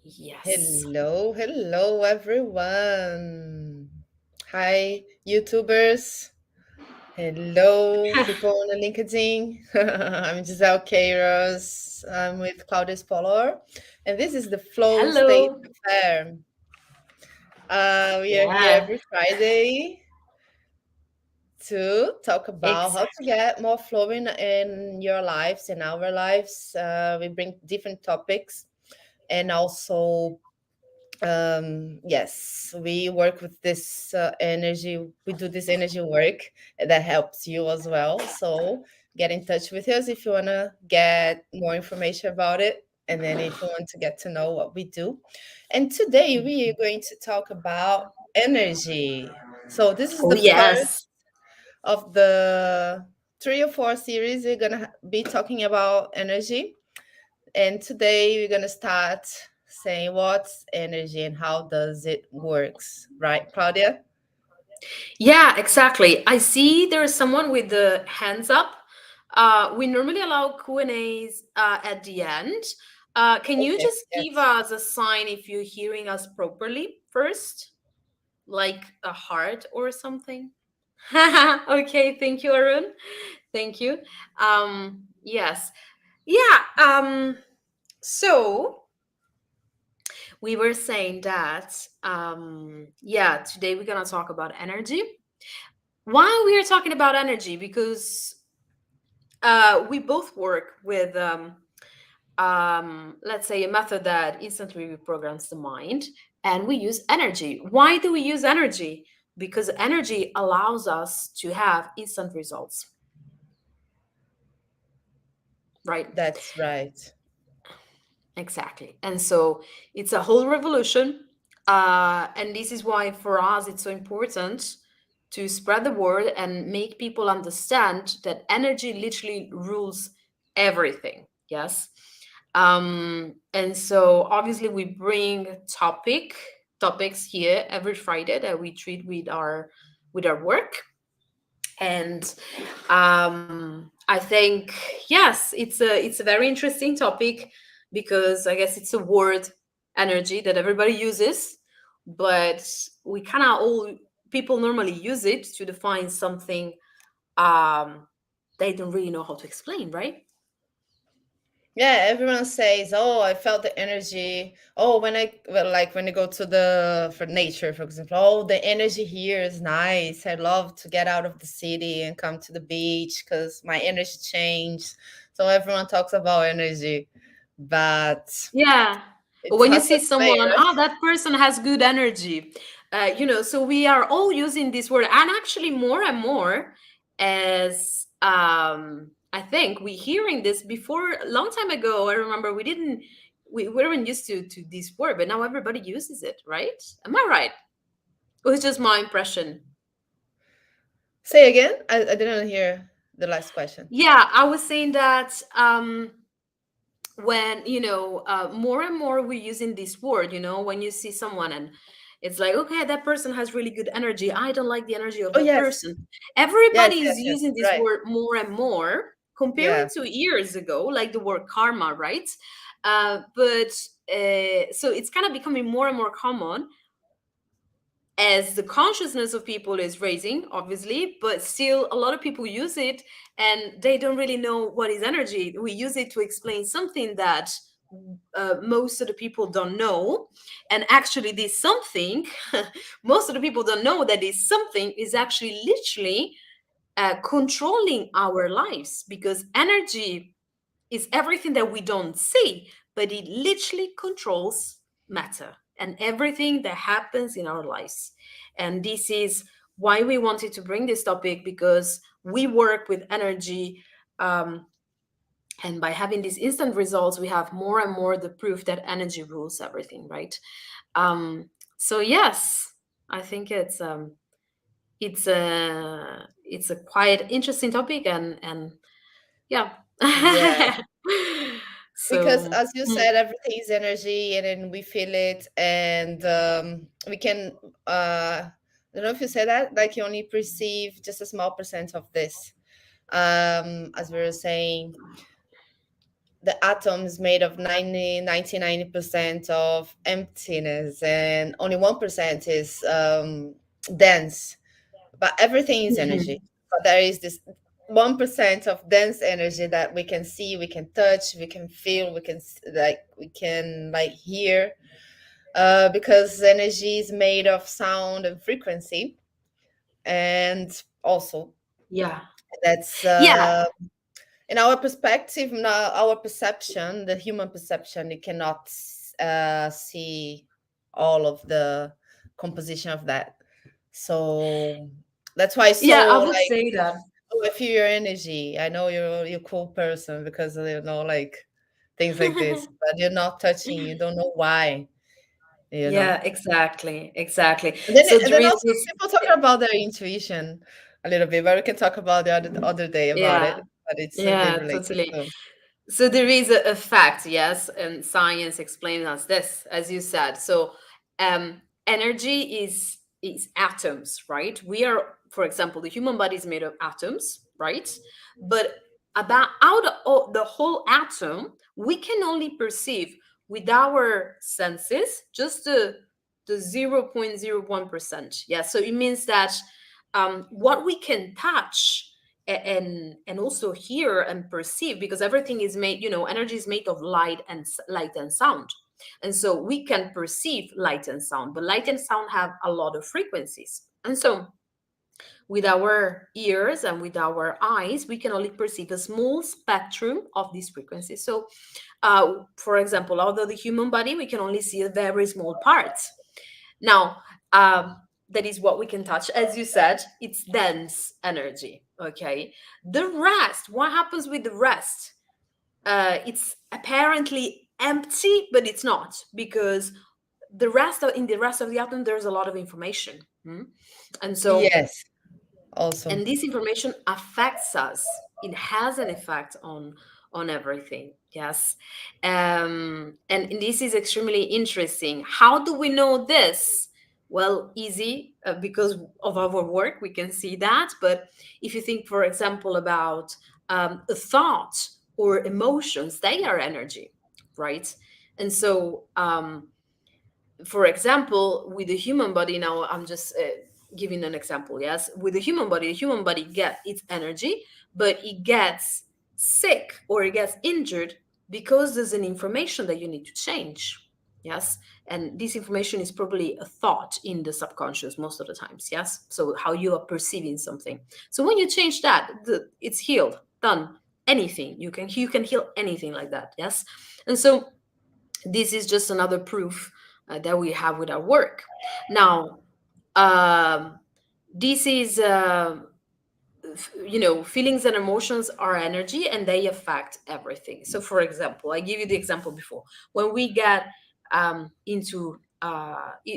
Yes. Hello, everyone. Hi, YouTubers. Hello, people on the LinkedIn. I'm Gisele Queiroz. I'm with Claudia Polar, and this is the Flow State Hello. Affair. We are here Yeah, every Friday to talk about how to exactly. get more flowing in your lives, in our lives. We bring different topics and also yes, we work with this energy. We do this energy work that helps you as well. So get in touch with us if you want to get more information about it. And then if you want to get to know what we do. And today we are going to talk about energy. So this is Oh, the first yes. of the 3 or 4 series. We're going to be talking about energy. And today we're gonna start saying what's energy and how does it works, right, Claudia? Yeah, exactly. I see there is someone with the hands up. We normally allow Q&As at the end. Can you Okay, just give yes. us a sign if you're hearing us properly first? Like a heart or something? Okay, thank you, Arun. Thank you. Yes. Yeah, so we were saying that yeah, today we're gonna talk about energy. Why we are talking about energy? Because we both work with let's say a method that instantly reprograms the mind, and we use energy. Why do we use energy? Because energy allows us to have instant results, right? That's right. Exactly. And so it's a whole revolution. And this is why for us it's so important to spread the word and make people understand that energy literally rules everything. Yes. And so obviously we bring topics here every Friday that we treat with our work. And I think yes, it's a very interesting topic because I guess it's a word energy that everybody uses, but we kind of all people normally use it to define something um, they don't really know how to explain, right? Yeah, everyone says, "Oh, I felt the energy." Oh, like when I go to the for nature, for example. Oh, the energy here is nice. I love to get out of the city and come to the beach because my energy changed. So everyone talks about energy, but Yeah. Or it's when you hard to see explain, someone, right? that person has good energy. So we are all using this word, and actually more and more, as I think we hearing this before a long time ago. I remember we weren't used to this word, but now everybody uses it, right? Am I right? Or it's just my impression? Say again. I didn't hear the last question. Yeah, I was saying that when more and more we're using this word, when you see someone and it's like, okay, that person has really good energy, I don't like the energy of Oh, that yes. person. Yes, Everybody yes, is yes. using this Right. word more and more comparing Yeah. to years ago, like the word karma, right? But so it's kind of becoming more and more common as the consciousness of people is raising, obviously, but still a lot of people use it and they don't really know what is energy. We use it to explain something that most of the people don't know. And actually, this something, most of the people don't know that this something is actually literally controlling our lives, because energy is everything that we don't see, but it literally controls matter and everything that happens in our lives. And this is why we wanted to bring this topic, because we work with energy. Um, and by having these instant results, we have more and more the proof that energy rules everything, right? So yes, I think it's a quite interesting topic, and yeah. Yeah. Because So as you said, everything is energy and then we feel it and we can I don't know if you said that, like you only perceive just a small percent of this. As we were saying, the atom is made of 90% of emptiness, and only 1% is dense, but everything is energy. Mhm. But there is this 1% of dense energy that we can see, we can touch, we can feel, we can like hear, because energy is made of sound and frequency. And also Yeah. that's Yeah. in our perspective, now our perception, the human perception, you cannot see all of the composition of that. So that's why it's Yeah, so I would like, say that. oh, I feel your energy. I know you're a cool person because like things like this, but you're not touching. You don't know why. You know. Yeah, exactly. Exactly. And then So and there then is also this, people talk about their intuition a little bit, but we can talk about the other day about yeah. it. But it's a bit Yeah, related. totally. So So there is a fact, yes, and science explains us this, as you said. So energy is atoms, right? We are, for example, the human body is made of atoms, right? But about out of the whole atom, we can only perceive with our senses just the 0.01%. Yeah, so it means that what we can touch and also hear and perceive, because everything is made, energy is made of light and sound, and so we can perceive light and sound, but light and sound have a lot of frequencies, and so with our ears and with our eyes we can only perceive a small spectrum of these frequencies. So for example, out of the human body we can only see a very small part. Now, that is what we can touch. As you said, it's dense energy. Okay. The rest, what happens with the rest? It's apparently empty, but it's not, because in the rest of the atom, there's a lot of information. And so, yes, also. and this information affects us. It has an effect on everything. Yes. And this is extremely interesting. How do we know this? Well, easy, because of our work we can see that. But if you think, for example, about a thought or emotions, they are energy, right? And so for example, with the human body, now I'm just giving an example. Yes, with the human body gets its energy, but it gets sick or it gets injured because there's an information that you need to change. Yes, and this information is probably a thought in the subconscious most of the times. Yes, so how you are perceiving something. So when you change that, it's healed, done. Anything you can heal anything like that. Yes, and so this is just another proof that we have with our work. Now, um, this is, feelings and emotions are energy and they affect everything. So, for example, I give you the example before. When we get into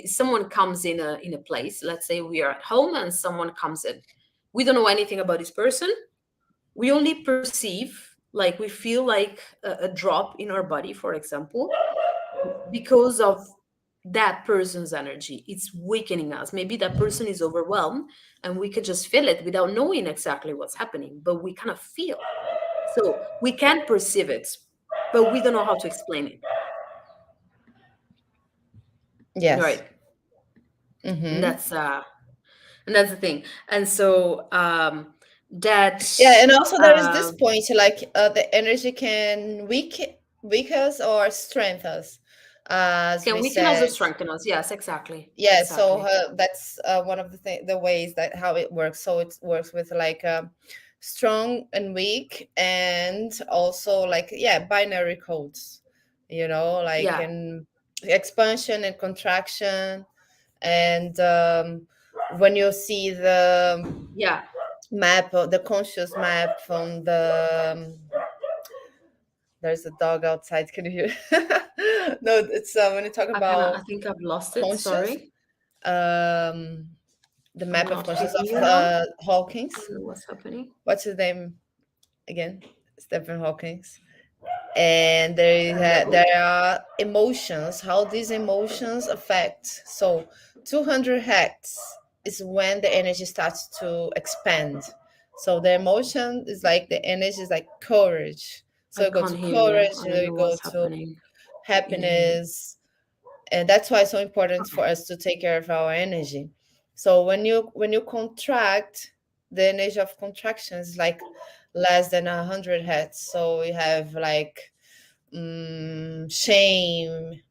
someone comes in a place, let's say we are at home and someone comes in. We don't know anything about this person. We only perceive, like we feel like a drop in our body, for example, because of that person's energy. It's weakening us. Maybe that person is overwhelmed and we could just feel it without knowing exactly what's happening, but we kind of feel. So we can perceive it, but we don't know how to explain it. Yes. Right. And Mm-hmm. that's the thing. And so that Yeah, and also there is this uh point, like the energy can weak us or strengthen us, as can we we can also said. strengthen us. Yes, exactly. Yeah, so Exactly. that's one of the ways that how it works. So it works with like strong and weak, and also like, yeah, binary codes, like Yeah. in expansion and contraction. And when you see the Yeah. map, or the conscious map from the there's a dog outside, can you hear? No, it's when you talk I about think I've lost it. conscious, Sorry. um the I'm map of not conscious hearing of you now. I Hawking's. don't know what's happening. What's his name again? Stephen Hawking's. And Hello? there are emotions, how these emotions affect. So 200 hertz is when the energy starts to expand. So the emotion is like, the energy is like courage. So I you go can't to hear you. courage, I don't you know go what's to happening in here. happiness, and that's why it's so important for us to take care of our energy. So when you contract, the energy of contraction is like less than 100 hertz. So you have like shame,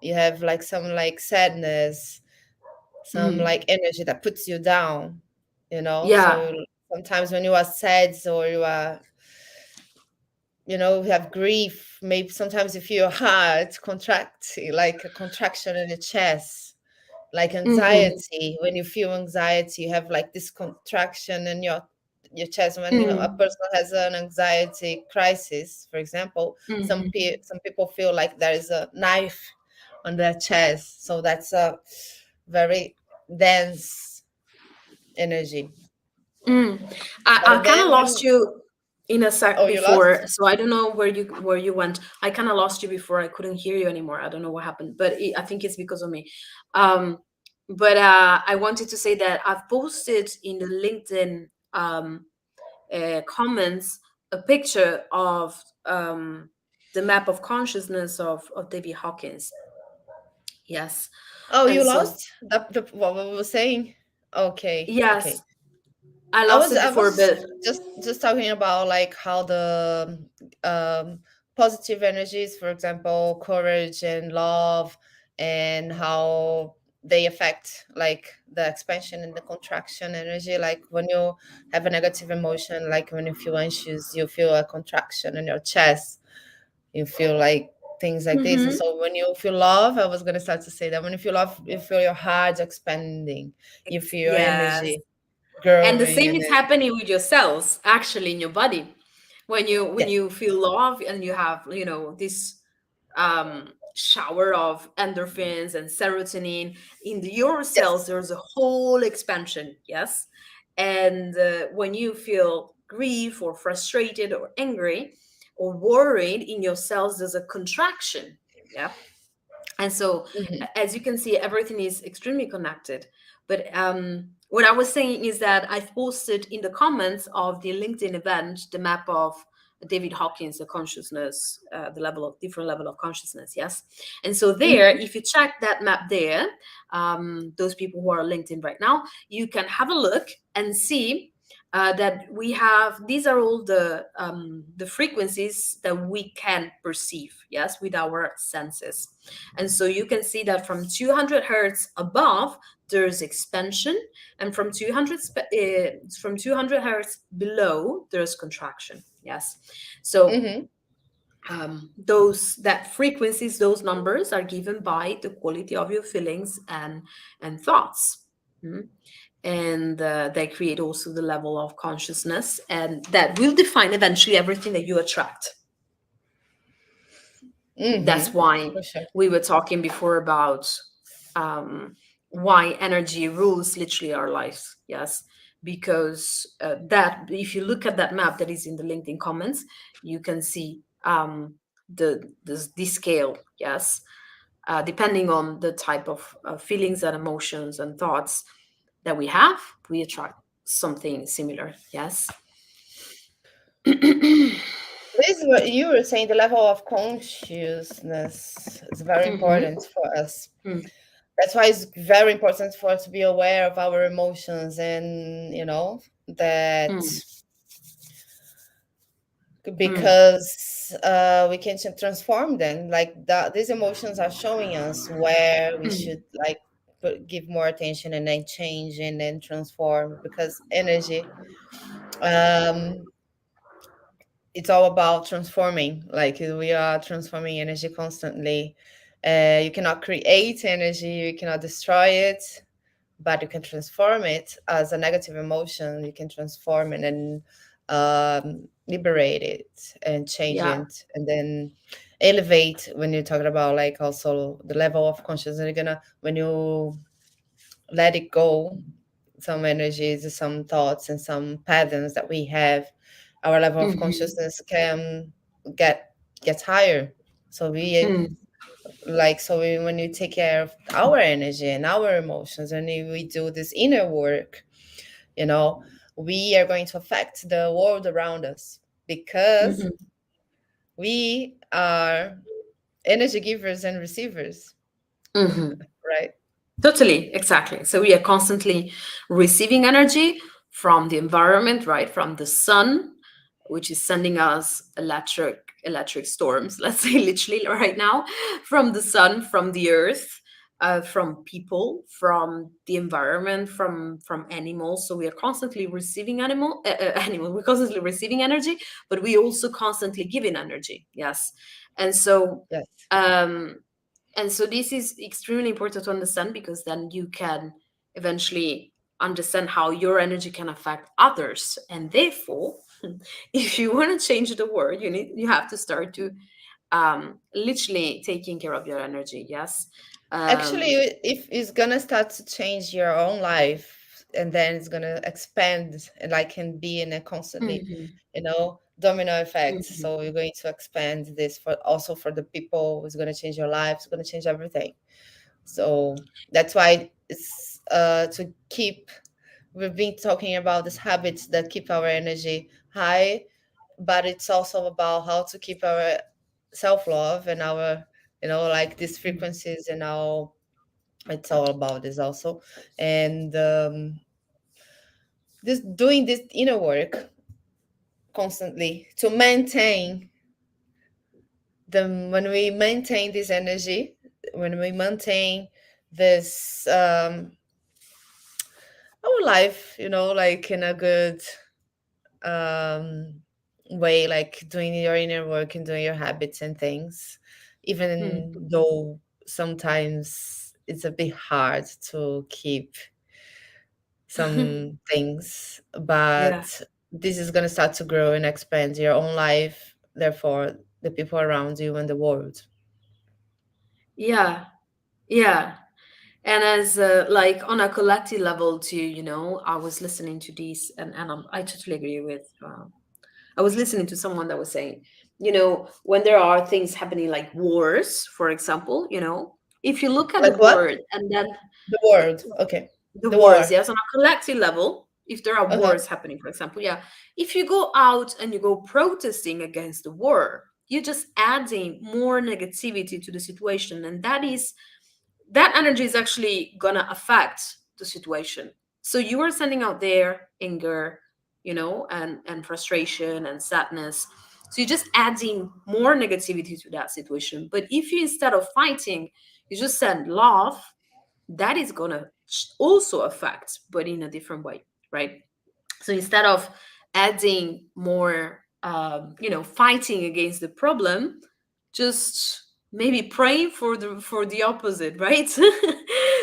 you have like some like sadness, some Mhm. like energy that puts you down, you know. Yeah. So sometimes when you are sad or you are, you have grief, maybe sometimes you feel your heart contract, like a contraction in the chest, like Mm-hmm. anxiety. When you feel anxiety, you have like this contraction in your chest. When a Mm. person has an anxiety crisis, for example, Mm-hmm. some people feel like there is a knife on their chest. So that's a very dense energy. Mm. I But kind of then lost when you in a sec oh, you lost. before, so I don't know where you went. I kind of lost you before. I couldn't hear you anymore. I don't know what happened, but I think it's because of me. Um, but I wanted to say that I've posted in the LinkedIn comments a picture of the map of consciousness of David Hawkins. Yes, Oh, and you so lost the what we were saying. Okay, okay. yes, I I lost was it I before, was but just talking about like how the positive energies, for example, courage and love, and how they affect like the expansion and the contraction energy. Like when you have a negative emotion, like when you feel anxious, you feel a contraction in your chest. You feel like things like this. And Mhm. so when you feel love, I was gonna start to say that when you feel love, you feel your heart expanding, you feel your Yes. energy And the growing, same and is then happening with your cells actually in your body. When yes. you feel love and you have, this shower of endorphins and serotonin in your cells, Yes. there's a whole expansion, yes. And when you feel grief or frustrated or angry or worried in your cells, there's a contraction, yeah. And so, Mhm. as you can see, everything is extremely connected. But what I was saying is that I've posted in the comments of the LinkedIn event the map of David Hawkins, the consciousness, the level of different level of consciousness. Yes, and so there, Mhm. if you check that map there, those people who are LinkedIn right now, you can have a look and see that we have, these are all the frequencies that we can perceive, yes, with our senses. And so you can see that from 200 hertz above, there's expansion, and from 200 hertz below, there's contraction. Yes. So Mhm. those that frequencies, those numbers are given by the quality of your feelings and thoughts. Mhm. And they create also the level of consciousness, and that will define eventually everything that you attract. That's Mhm. why For sure. we were talking before about why energy rules literally our lives. Yes, because that if you look at that map that is in the LinkedIn comments, you can see the scale. Yes, depending on the type of feelings and emotions and thoughts that we have, we attract something similar. Yes. This is what you were saying. The level of consciousness is very Mm-hmm. important for us. That's why it's very important for us to be aware of our emotions, and that Mm-hmm. because we can transform them. Like that, these emotions are showing us where we should like give more attention, and then change and then transform, because energy, um it's all about transforming. Like we are transforming energy constantly. You cannot create energy, you cannot destroy it, but you can transform it. As a negative emotion, you can transform it and liberate it and change Yeah. it, and then elevate. When you're talking about like also the level of consciousness, you're gonna, when you let it go, some energies, some thoughts, and some patterns that we have, our level of Mm-hmm. consciousness can get get higher. So when you take care of our energy and our emotions, and if we do this inner work, you know we are going to affect the world around us, because Mm-hmm. We are energy givers and receivers, Mhm. right? Totally, exactly. So we are constantly receiving energy from the environment, right? From the sun, which is sending us electric storms, let's say literally right now, from the sun, from the earth, from people, from the environment, from animals. So we are constantly receiving animal. We're constantly receiving energy, but we also constantly giving energy. Yes, and so. Yes. Um, and so this is extremely important to understand because then you can eventually understand how your energy can affect others. And therefore, if you want to change the world, you have to start to literally taking care of your energy. Yes. Actually, Um, if it's gonna start to change your own life, and then it's gonna expand, and like can be in a constantly, mhm, domino effect. mhm, So you're going to expand this for also for the people. It's gonna change your life. It's gonna change everything. So that's why it's to keep. We've been talking about these habits that keep our energy high, but it's also about how to keep our self love and our, like these mhm. frequencies and our, it's all about this also. And this doing this inner work constantly to maintain the when we maintain this energy, when we maintain this our life, like in a good um way, like doing your inner work and doing your habits and things, even Mhm. though sometimes it's a bit hard to keep some things, Yeah. but this is going to start to grow and expand your own life, therefore the people around you and the world. Yeah. Yeah. And as like on a collective level too, I was listening to these, and I totally agree with. I was listening to someone that was saying, when there are things happening like wars, for example, if you look at the Like what? word and then The uh, world. Okay. the The wars, war. yes, on a collective level, if there are Uh-huh. wars happening, for example, yeah, if you go out and you go protesting against the war, you're just adding more negativity to the situation, and that energy is actually gonna affect the situation. So you are sending out there anger, and frustration and sadness. So you're just adding more negativity to that situation. But if you, instead of fighting, you just send love, that is gonna also affect, but in a different way, right? So instead of adding more fighting against the problem, just maybe praying for the opposite, right?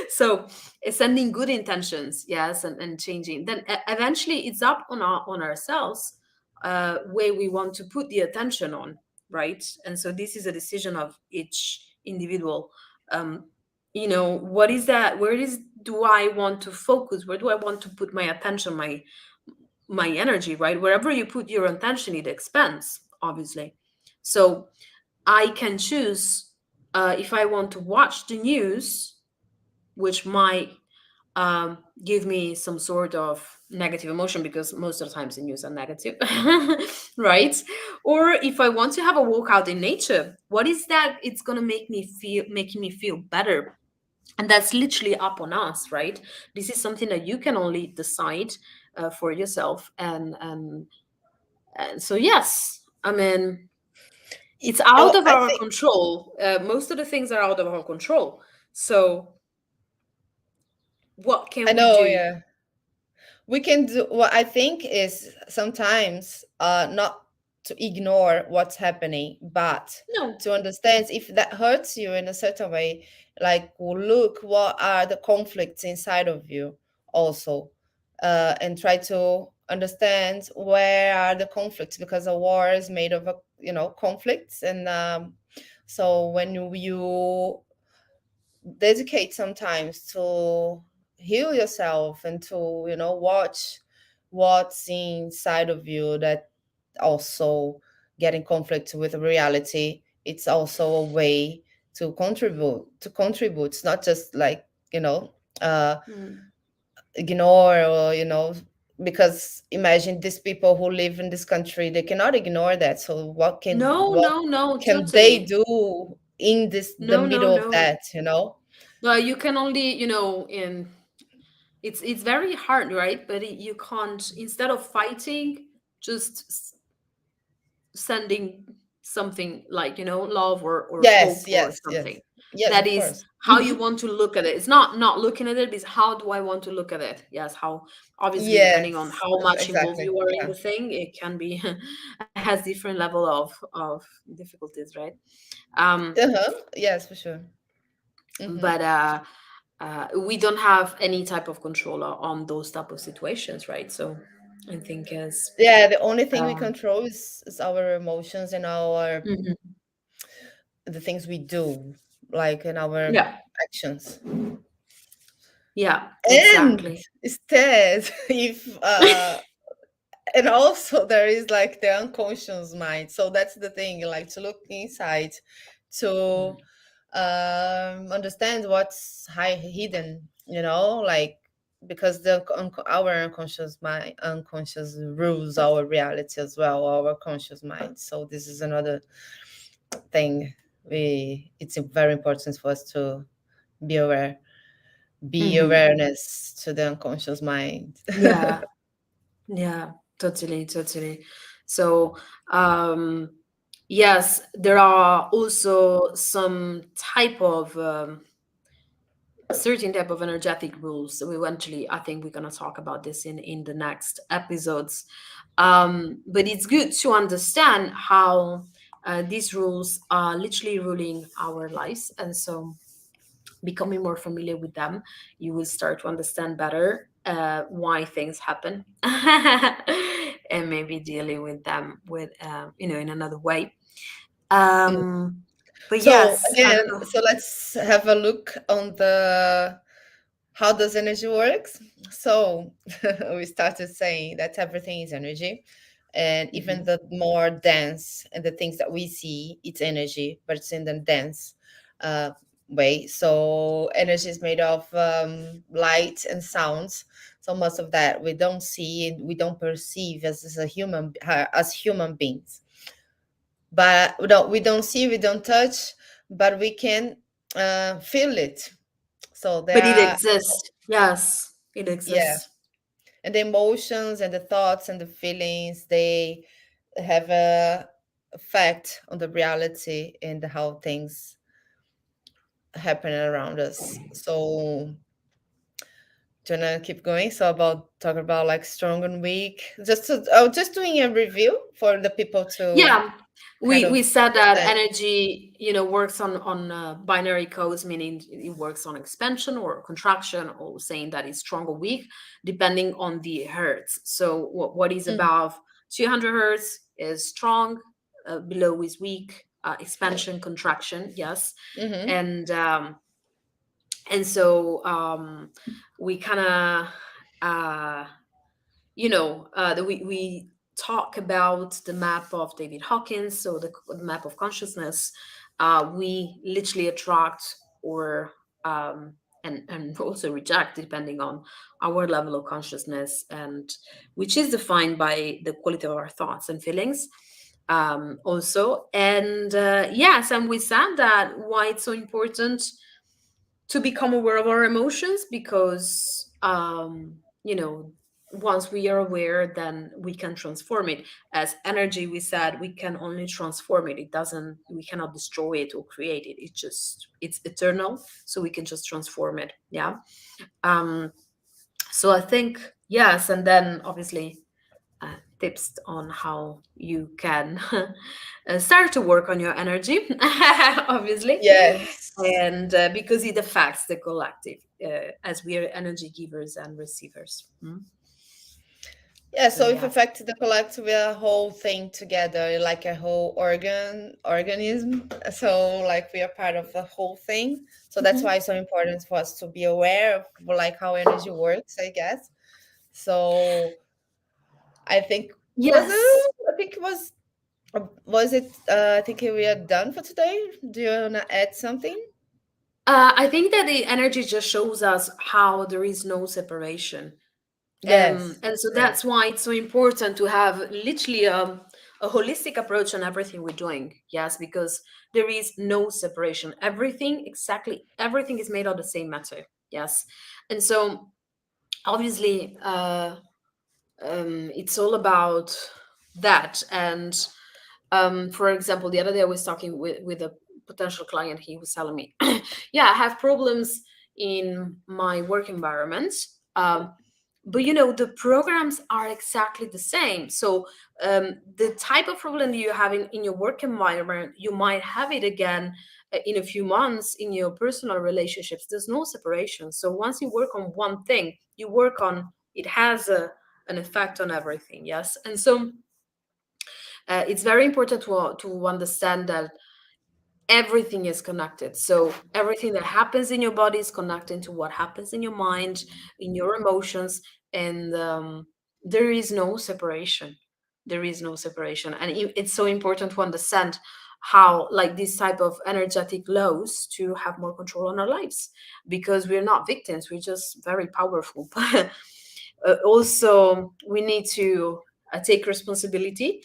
So sending good intentions, yes, and changing, then eventually it's up on ourselves, where we want to put the attention on, right? And so this is a decision of each individual. um what is that, where is do I want to focus, where do I want to put my attention, my energy, right? Wherever you put your attention, it expands, obviously. So I can choose, if I want to watch the news, which might give me some sort of negative emotion because most of the times the news are negative, right? Or if I want to have a walk out in nature, what is that? It's gonna making me feel better, and that's literally up on us, right? This is something that you can only decide for yourself, and so yes, I mean, it's out Oh, of I our think control. Most of the things are out of our control. So what I can we know, do? yeah. We can do what I think is sometimes not to ignore what's happening, but No. to understand if that hurts you in a certain way, like look what are the conflicts inside of you also, and try to understand where are the conflicts, because a war is made of conflicts. And so when you dedicate sometimes to heal yourself and to watch what's inside of you, that also get in conflict with reality, it's also a way to contribute. It's not just like you know uh Mm. ignore or because imagine these people who live in this country, they cannot ignore that. So No, what no, no, can they totally. do in this the No, no, middle of no. that, you know? You can only, in it's very hard, right? But you can't, instead of fighting, just sending something like, love or Yes, hope or yes, something. yes. Yes, That of is course. how you want to look at it. It's not looking at it, it's how do I want to look at it. Yes, how, obviously, depending on Yes, how much involved exactly. you are in Yeah. the thing, it can be has different level of difficulties, right? Uh-huh. Yes, for sure. Mm-hmm. But we don't have any type of control on those type of situations, right? So I think as Yeah, the only thing we um, control is our emotions and our mhm. the things we do, like in our Yeah, actions. yeah, And exactly. instead, if and also there is like the unconscious mind. So that's the thing, like to look inside, to understand what's hidden, like because our unconscious mind, unconscious rules our reality as well, our conscious mind. So this is another thing. It's very important for us to be aware, be Hmm. awareness to the unconscious mind. Yeah, yeah, totally, totally. So, um, yes, there are also some type of certain type of energetic rules. So eventually, I think we're gonna talk about this in the next episodes. But it's good to understand how these rules are literally ruling our lives, and so becoming more familiar with them, you will start to understand better why things happen, and maybe dealing with them with in another way. But So yes, I again, don't know. so let's have a look on the how does energy works. So we started saying that everything is energy, and even Mhm. the more dense and the things that we see, it's energy, but it's in the dense uh, way. So energy is made of light and sounds. So most of that we don't see and we don't perceive as a human as human beings, but we don't see, we don't touch, but we can feel it. So there But it are, exists. Yes, it yeah, exists. and the emotions and the thoughts and the feelings, they have a effect on the reality and how things happen around us. So do you wanna keep going? So about talking about like strong and weak, just doing a review for the people to Yeah, kind we of said that understand. energy, works on binary codes, meaning it works on expansion or contraction, or saying that it's strong or weak, depending on the hertz. So what is above 200 hertz is strong, below is weak, expansion, contraction, yes, Mm-hmm. and so we kind of we talk about the map of David Hawkins, so the map of consciousness. We literally attract or and also reject depending on our level of consciousness, and which is defined by the quality of our thoughts and feelings. Also, and yes, and we said that why it's so important to become aware of our emotions, because once we are aware, then we can transform it. As energy, we said we can only transform it. It doesn't, we cannot destroy it or create it. It's eternal, so we can just transform it. Yeah. So I think, yes, and then obviously tips on how you can start to work on your energy, obviously, Yes. and because it affects the collective, as we are energy givers and receivers. Mm. Yeah, So so if yes. affect the collective, we are a whole thing together, like a whole organism. So like we are part of the whole thing. So that's why Mhm. it's so important for us to be aware of like how energy works, I guess. So I think Yes. I think it was it I think we are done for today. Do you wanna add something? I think that the energy just shows us how there is no separation. Yes. And so Yes. that's why it's so important to have literally a holistic approach on everything we're doing. Yes, because there is no separation. Everything, exactly everything is made of the same matter. Yes. And so obviously, it's all about that. And for example, the other day I was talking with a potential client. He was telling me, yeah, I have problems in my work environment. But the programs are exactly the same. So the type of problem that you have in your work environment, you might have it again in a few months in your personal relationships. There's no separation. So once you work on one thing, you work on it has an effect on everything. Yes. And so it's very important to understand that everything is connected. So everything that happens in your body is connected to what happens in your mind, in your emotions, and there is no separation. There is no separation, and it's so important to understand how, like, this type of energetic laws to have more control on our lives, because we're not victims, we're just very powerful. Also, we need to take responsibility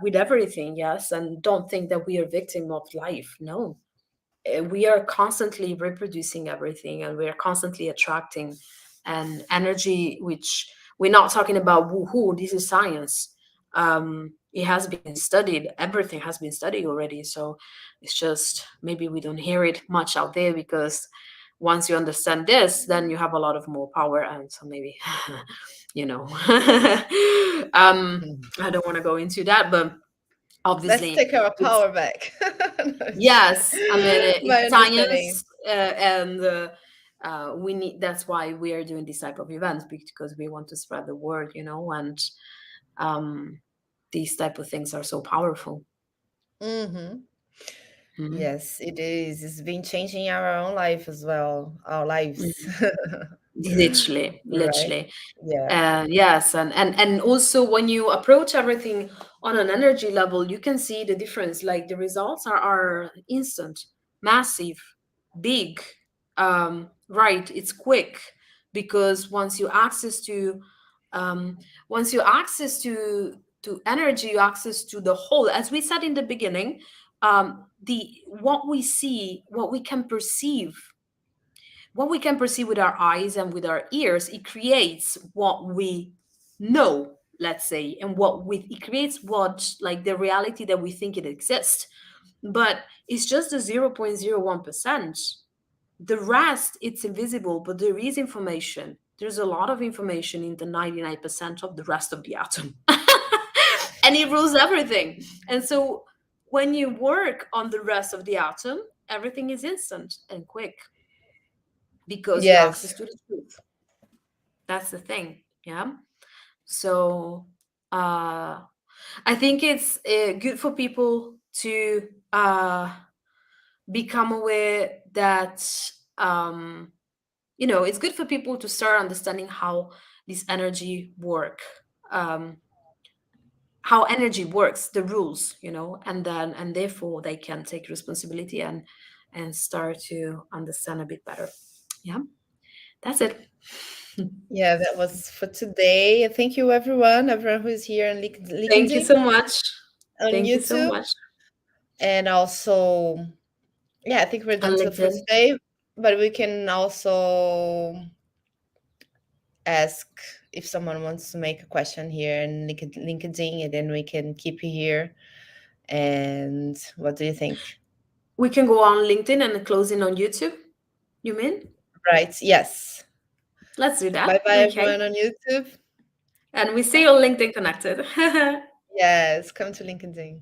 with everything. Yes, and don't think that we are victim of life. No, we are constantly reproducing everything, and we are constantly attracting an energy, which we're not talking about woohoo. This is science. It has been studied. Everything has been studied already. So it's just maybe we don't hear it much out there, because once you understand this, then you have a lot of more power. And so maybe, you know, Mhm. I don't want to go into that, but Let's obviously take our it's, power back. No, just kidding. yes, I mean, My it's understanding. science, and we need. That's why we are doing this type of events, because we want to spread the word, and um, these type of things are so powerful. Hmm. Mhm. Yes, it is. It's been changing our own life as well, our lives. Mhm. Literally, Right? literally. Yeah. Yes, and also when you approach everything on an energy level, you can see the difference. Like the results are instant, massive, big. Right, it's quick, because um, once you access to energy, you access to the whole. As we said in the beginning, the what we see, what we can perceive with our eyes and with our ears, it creates what we know, let's say, and it creates what, like, the reality that we think it exists. But it's just the 0.01%. The rest, it's invisible, but there is information. There's a lot of information in the 99% of the rest of the atom. And it rules everything. And so when you work on the rest of the atom, everything is instant and quick, because you access Yes. to the truth. That's the thing. Yeah. So uh, I think it's good for people to become aware that, it's good for people to start understanding how this energy um, how energy works, the rules, and therefore they can take responsibility and start to understand a bit better. Yeah, that's it. Yeah, that was for today. Thank you, everyone who's here on Thank you LinkedIn, so much. on Thank you so YouTube, much. and also, yeah, I think we're On done for LinkedIn. today. But we can also ask if someone wants to make a question here in LinkedIn, and then we can keep you here. And what do you think? We can go on LinkedIn and close in on YouTube, you mean? Right? Yes. Let's do Bye that. bye, Okay. everyone on YouTube. And we see Bye. you on LinkedIn connected. Yes, come to LinkedIn.